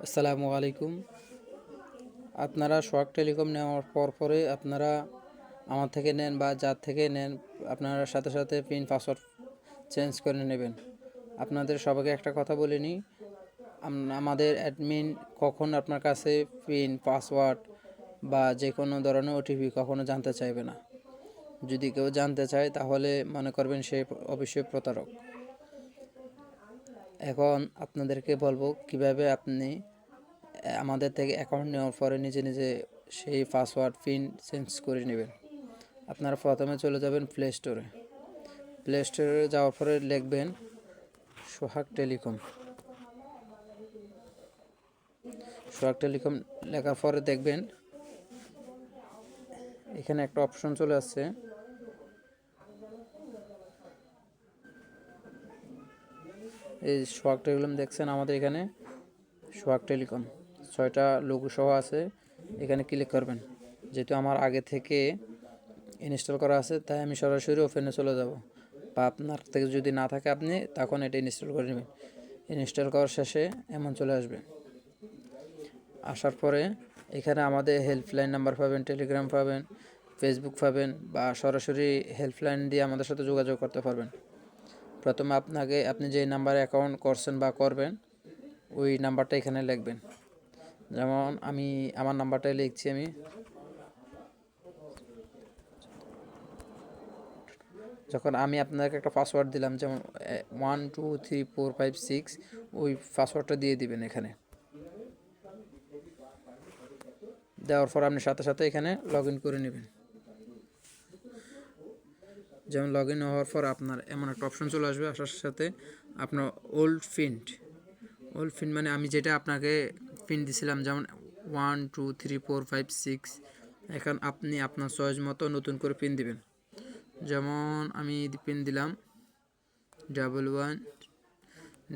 আসসালামু আলাইকুম। আপনারা সোহাগ টেলিকম নেওয়ার পরে আপনারা আমার থেকে নেন বা যার থেকে নেন, আপনারা সাথে সাথে পিন পাসওয়ার্ড চেঞ্জ করে নেবেন। আপনাদের সবাইকে একটা কথা বলে নিই, আমাদের অ্যাডমিন কখন আপনার কাছে পিন পাসওয়ার্ড বা যে কোনো ধরনের ওটিপি কখনো জানতে চাইবে না। যদি কেউ জানতে চায় তাহলে মনে করবেন সে অবশ্যই প্রতারক। এখন আপনাদেরকে বলবো কিভাবে আপনি আমাদের থেকে অ্যাকাউন্ট নেওয়ার পরে নিজে নিজে সেই পাসওয়ার্ড পিন চেঞ্জ করে নেবেন। আপনারা প্রথমে চলে যাবেন প্লে স্টোরে যাওয়ার পরে লিখবেন সোহাগ টেলিকম। লেখার পরে দেখবেন এখানে একটা অপশন চলে আসছে, এই সোহাগ টেলিকম দেখছেন। আমাদের এখানে সোহাগ টেলিকম 6টা লোগো সহ আছে, এখানে ক্লিক করবেন। যেহেতু আমার আগে থেকে ইনস্টল করা আছে তাই আমি সরাসরি ওপেনে চলে যাব, বা আপনার থেকে যদি না থাকে আপনি তখন এটা ইনস্টল করে নেবেন। ইনস্টল করার শেষে এমন চলে আসবে। আসার পরে এখানে আমাদের হেল্পলাইন নাম্বার পাবেন, টেলিগ্রাম পাবেন, ফেসবুক পাবেন, বা সরাসরি হেল্পলাইন দিয়ে আমাদের সাথে যোগাযোগ করতে পারবেন। প্রথমে আপনি যে নাম্বারে অ্যাকাউন্ট করছেন বা করবেন ওই নাম্বারটা এখানে লিখবেন। যেমন আমি আমার নাম্বারটাই লিখছি। আমি যখন আপনাকে একটা পাসওয়ার্ড দিলাম, যেমন 1 2 3 4 5 6, ওই পাসওয়ার্ডটা দিয়ে দিবেন। এখানে দেওয়ার পর আপনি সাথে সাথে এখানে লগ ইন করে নেবেন। যেমন লগ ইন হওয়ার পর আপনার এমন একটা অপশন চলে আসবে। আসার সাথে আপনার ওল্ড পিন মানে আমি যেটা আপনাকে পিন দিছিলাম, যেমন 1 2 3 4 5 6, এখন আপনি আপনার চয়েস মতো নতুন করে পিন দিবেন। যেমন আমি পিন দিলাম 11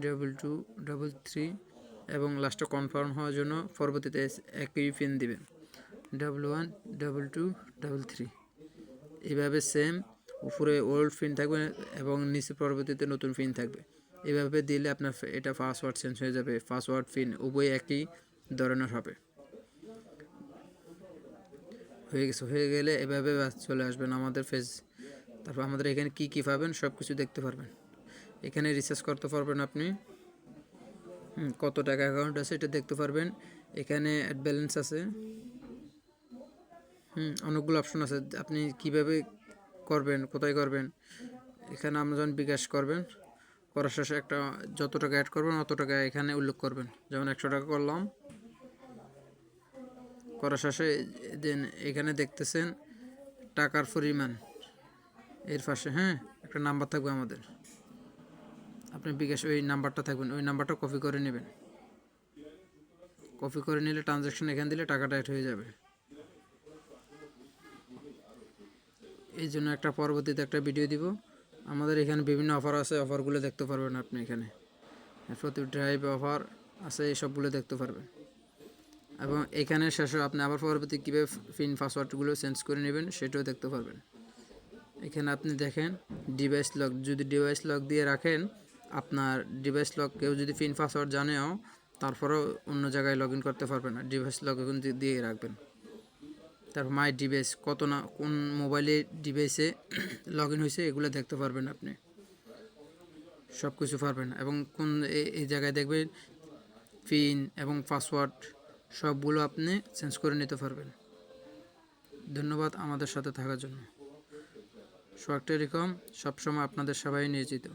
22 33, এবং লাস্টে কনফার্ম হওয়ার জন্য পরবর্তীতে একই পিন দিবেন 11 22 33। এইভাবে সেম উপরে ওল্ড পিন থাকবে এবং নিচে পরবর্তীতে নতুন পিন থাকবে। এভাবে দিলে আপনার এটা পাসওয়ার্ড চেঞ্জ হয়ে যাবে। পাসওয়ার্ড পিন উভয় একই ধরনের হবে। হয়ে গেলে এভাবে চলে আসবেন আমাদের ফেজ। তারপর আমাদের এখানে কি পাবেন সব কিছু দেখতে পারবেন। এখানে রিচার্জ করতে পারবেন আপনি, কত টাকা অ্যাকাউন্ট আছে এটা দেখতে পারবেন। এখানে অ্যাড ব্যালেন্স আছে, অনেকগুলো অপশন আছে। আপনি কিভাবে করবেন, কোথায় করবেন। এখানে আমাজন বিকাশ করবেন, করার শেষে একটা যত টাকা অ্যাড করবেন অত টাকা এখানে উল্লেখ করবেন। যেমন 100 টাকা করলাম, করার শেষে দেন এখানে দেখতেছেন টাকার পরিমাণ এর পাশে একটা নাম্বার থাকবে আমাদের। আপনি বিকাশ ওই নাম্বারটা থাকবেন, ওই নাম্বারটা কপি করে নেবেন। কপি করে নিলে ট্রানজ্যাকশন এখানে দিলে টাকাটা অ্যাড হয়ে যাবে। এই জন্য পরবর্তীতে একটা ভিডিও দিব। আমাদের এখানে বিভিন্ন অফার আছে, অফারগুলো দেখতে পারবেন আপনি। এখানে প্রতি ড্রাইভ অফার আছে, এই সবগুলো দেখতে পারবেন। এবং এখানে শেষে আপনি আবার পরবর্তী কীভাবে পিন পাসওয়ার্ডগুলো চেঞ্জ করে নেবেন সেটাও দেখতে পারবেন। এখানে আপনি দেখেন ডিভাইস লক, যদি ডিভাইস লক দিয়ে রাখেন, আপনার ডিভাইস লক কেউ যদি পিন পাসওয়ার্ড জানেও তারপরেও অন্য জায়গায় লগ ইন করতে পারবেন না। ডিভাইস লক এখন দিয়ে রাখবেন। তারপর মাই ডিভাইস কোন মোবাইলে ডিভাইসে লগ ইন হয়েছে এগুলো দেখতে পারবেন আপনি, সব কিছু পারবেন। এবং কোন এই জায়গায় দেখবেন পিন এবং পাসওয়ার্ড সবগুলো আপনি চেঞ্জ করে নিতে পারবেন। ধন্যবাদ আমাদের সাথে থাকার জন্য। সোহাগ টেলিকম সবসময় আপনাদের সেবায় নিয়োজিত।